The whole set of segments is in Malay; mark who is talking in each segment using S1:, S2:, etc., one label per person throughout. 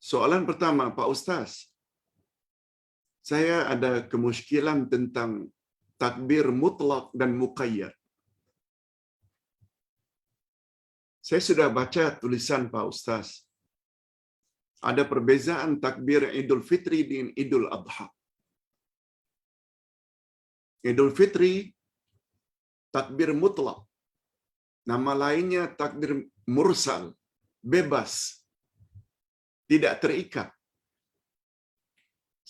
S1: Soalan pertama, Pak Ustaz. Saya ada kemusykilan tentang takbir mutlak dan muqayyad. Saya sudah baca tulisan Pak Ustaz. Ada perbezaan takbir Idul Fitri dengan Idul Adha. Idul Fitri takbir mutlak. Nama lainnya takbir mursal, bebas, tidak terikat.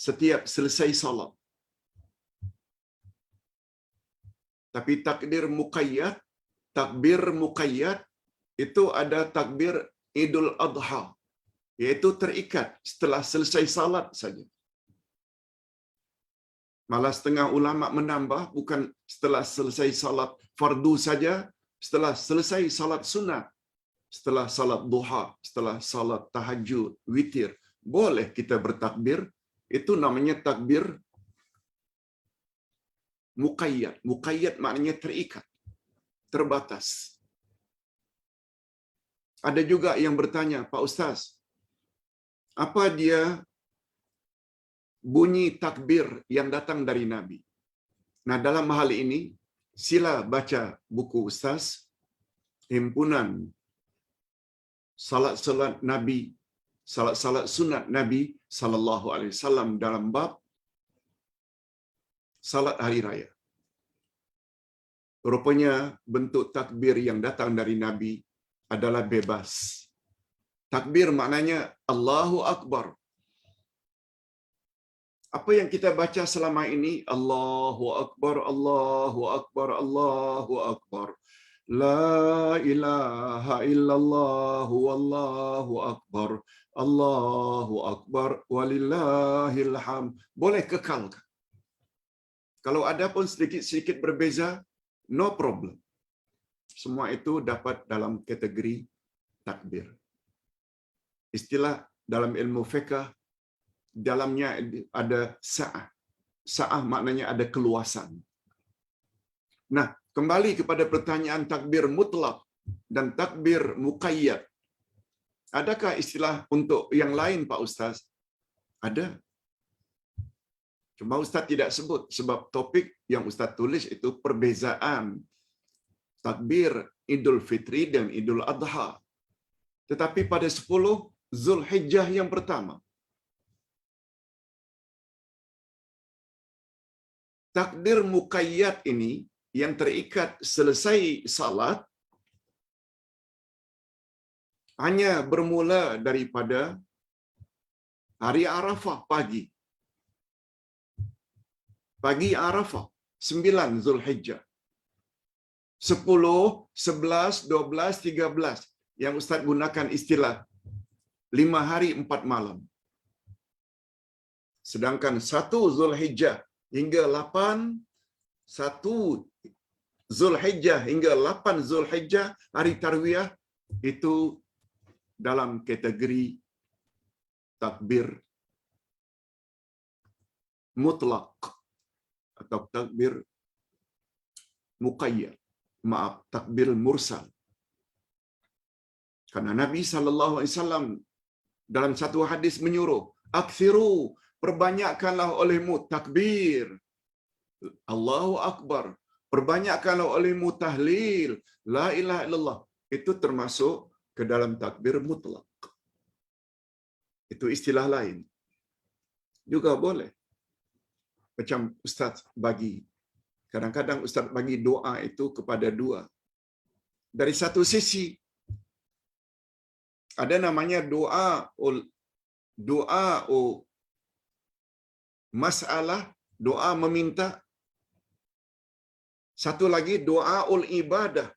S1: Setiap selesai salat. Tapi takbir muqayyad itu ada takbir Idul Adha, yaitu terikat setelah selesai salat saja. Malah setengah ulama menambah, bukan setelah selesai salat fardu saja, setelah selesai salat sunat, setelah salat duha, setelah salat tahajud, witir, boleh kita bertakbir. Itu namanya takbir muqayyad. Muqayyad maknanya terikat, terbatas. Ada juga yang bertanya, Pak Ustaz, apa dia bunyi takbir yang datang dari Nabi? Nah, dalam hal ini, sila baca buku Ustaz, Himpunan Salat-salat Nabi, salat-salat sunat Nabi sallallahu alaihi wasallam dalam bab salat hari raya. Rupanya bentuk takbir yang datang dari Nabi adalah bebas. Takbir maknanya Allahu Akbar. Apa yang kita baca selama ini? Allahu Akbar, Allahu Akbar, Allahu Akbar. La ilaha illallah wallahu akbar. Allahu akbar walillahil hamd. Boleh kekalkan. Kalau ada pun sedikit-sedikit berbeza, no problem. Semua itu dapat dalam kategori takbir. Istilah dalam ilmu fiqh, dalamnya ada sa'ah. Sa'ah maknanya ada keluasan. Nah, kembali kepada pertanyaan takbir mutlak dan takbir muqayyad. Adakah istilah untuk yang lain, Pak Ustaz? Ada. Cuma Ustaz tidak sebut sebab topik yang Ustaz tulis itu perbezaan takbir Idul Fitri dan Idul Adha. Tetapi pada 10 Zulhijjah yang pertama, takbir muqayyad ini yang terikat selesai salat hanya bermula daripada hari Arafah pagi. Pagi Arafah, 9 Zulhijjah. 10, 11, 12, 13. Yang Ustaz gunakan istilah 5 hari 4 malam. Sedangkan 1 Zulhijjah hingga 8, 1 Zulhijjah hingga 8 Zulhijjah, hari Tarwiyah, itu dalam kategori takbir mutlak atau takbir muqayyad. Maaf, takbir mursal. Karena Nabi SAW dalam satu hadis menyuruh, "Aktsiru, perbanyakkanlah olehmu takbir. Allahu Akbar. Perbanyakkanlah olehmu tahlil. La ilaha illallah." Itu termasuk ke dalam takbir mutlak. Itu istilah lain. Juga boleh. Macam Ustaz bagi. Kadang-kadang Ustaz bagi doa itu kepada dua. Dari satu sisi, ada namanya doa masalah, doa meminta. Satu lagi doa ibadah,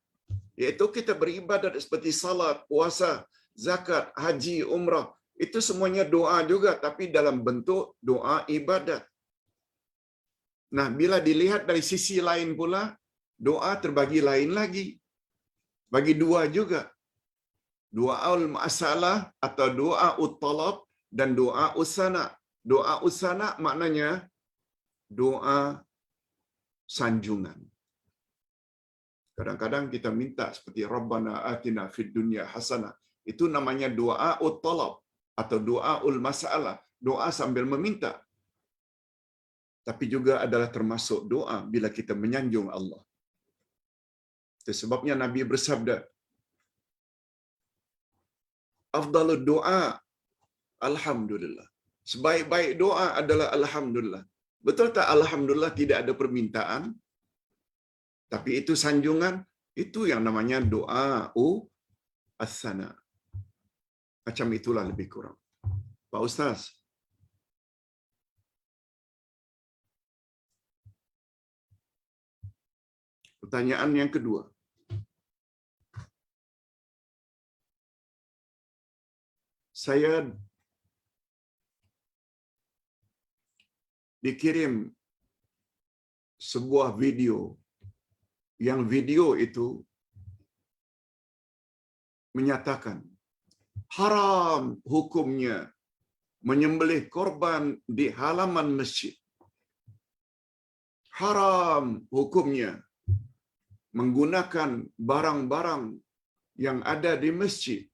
S1: iaitu kita beribadat seperti salat, puasa, zakat, haji, umrah. Itu semuanya doa juga, tapi dalam bentuk doa ibadat. Nah, bila dilihat dari sisi lain pula, doa terbagi lain lagi. Bagi dua juga. Doaul masalah atau doa talab dan doa usana. Doa usana maknanya doa sanjungan. Kadang-kadang kita minta seperti Rabbana atina fid dunya hasanah. Itu namanya doa talab. atau doaul masalah, doa sambil meminta. Tapi juga adalah termasuk doa bila kita menyanjung Allah. Itu sebabnya Nabi bersabda, afdalud doa alhamdulillah. Sebaik-baik doa adalah alhamdulillah. Betul tak alhamdulillah tidak ada permintaan? Tapi itu sanjungan, itu yang namanya doa as-sana. Macam itulah lebih kurang. Pak Ustaz. Pertanyaan yang kedua. Saya dikirim sebuah video, yang video itu menyatakan haram hukumnya menyembelih korban di halaman masjid. Haram hukumnya menggunakan barang-barang yang ada di masjid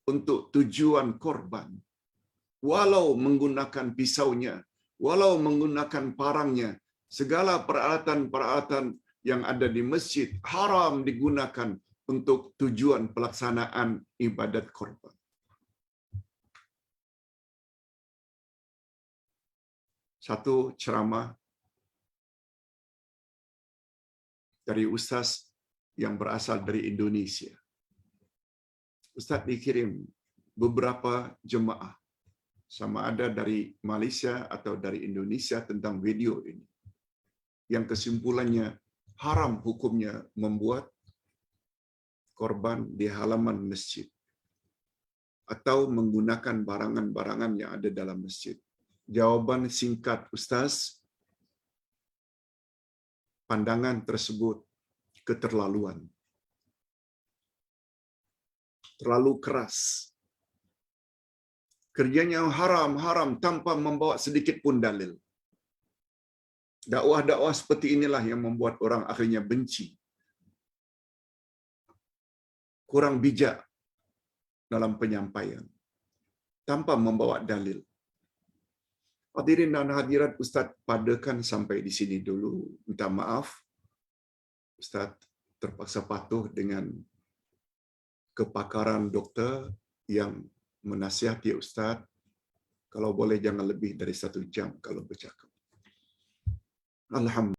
S1: untuk tujuan korban. Walau menggunakan pisaunya, walau menggunakan parangnya, segala peralatan-peralatan yang ada di masjid haram digunakan untuk tujuan pelaksanaan ibadat korban. Satu ceramah dari ustaz yang berasal dari Indonesia. Ustaz dikirim beberapa jemaah, sama ada dari Malaysia atau dari Indonesia, tentang video ini. Yang kesimpulannya, haram hukumnya membuat korban di halaman masjid atau menggunakan barangan-barangan yang ada dalam masjid. Jawaban singkat Ustaz, pandangan tersebut keterlaluan. Terlalu keras. Kerjanya haram-haram tanpa membawa sedikit pun dalil. Dakwah-dakwah seperti inilah yang membuat orang akhirnya benci. Kurang bijak dalam penyampaian. Tanpa membawa dalil. Hadirin dan hadirat, Ustaz padakan sampai di sini dulu. Minta maaf. Ustaz terpaksa patuh dengan kepakaran doktor yang menasihati Ustaz, kalau boleh jangan lebih dari 1 jam kalau bercakap. Alhamdulillah.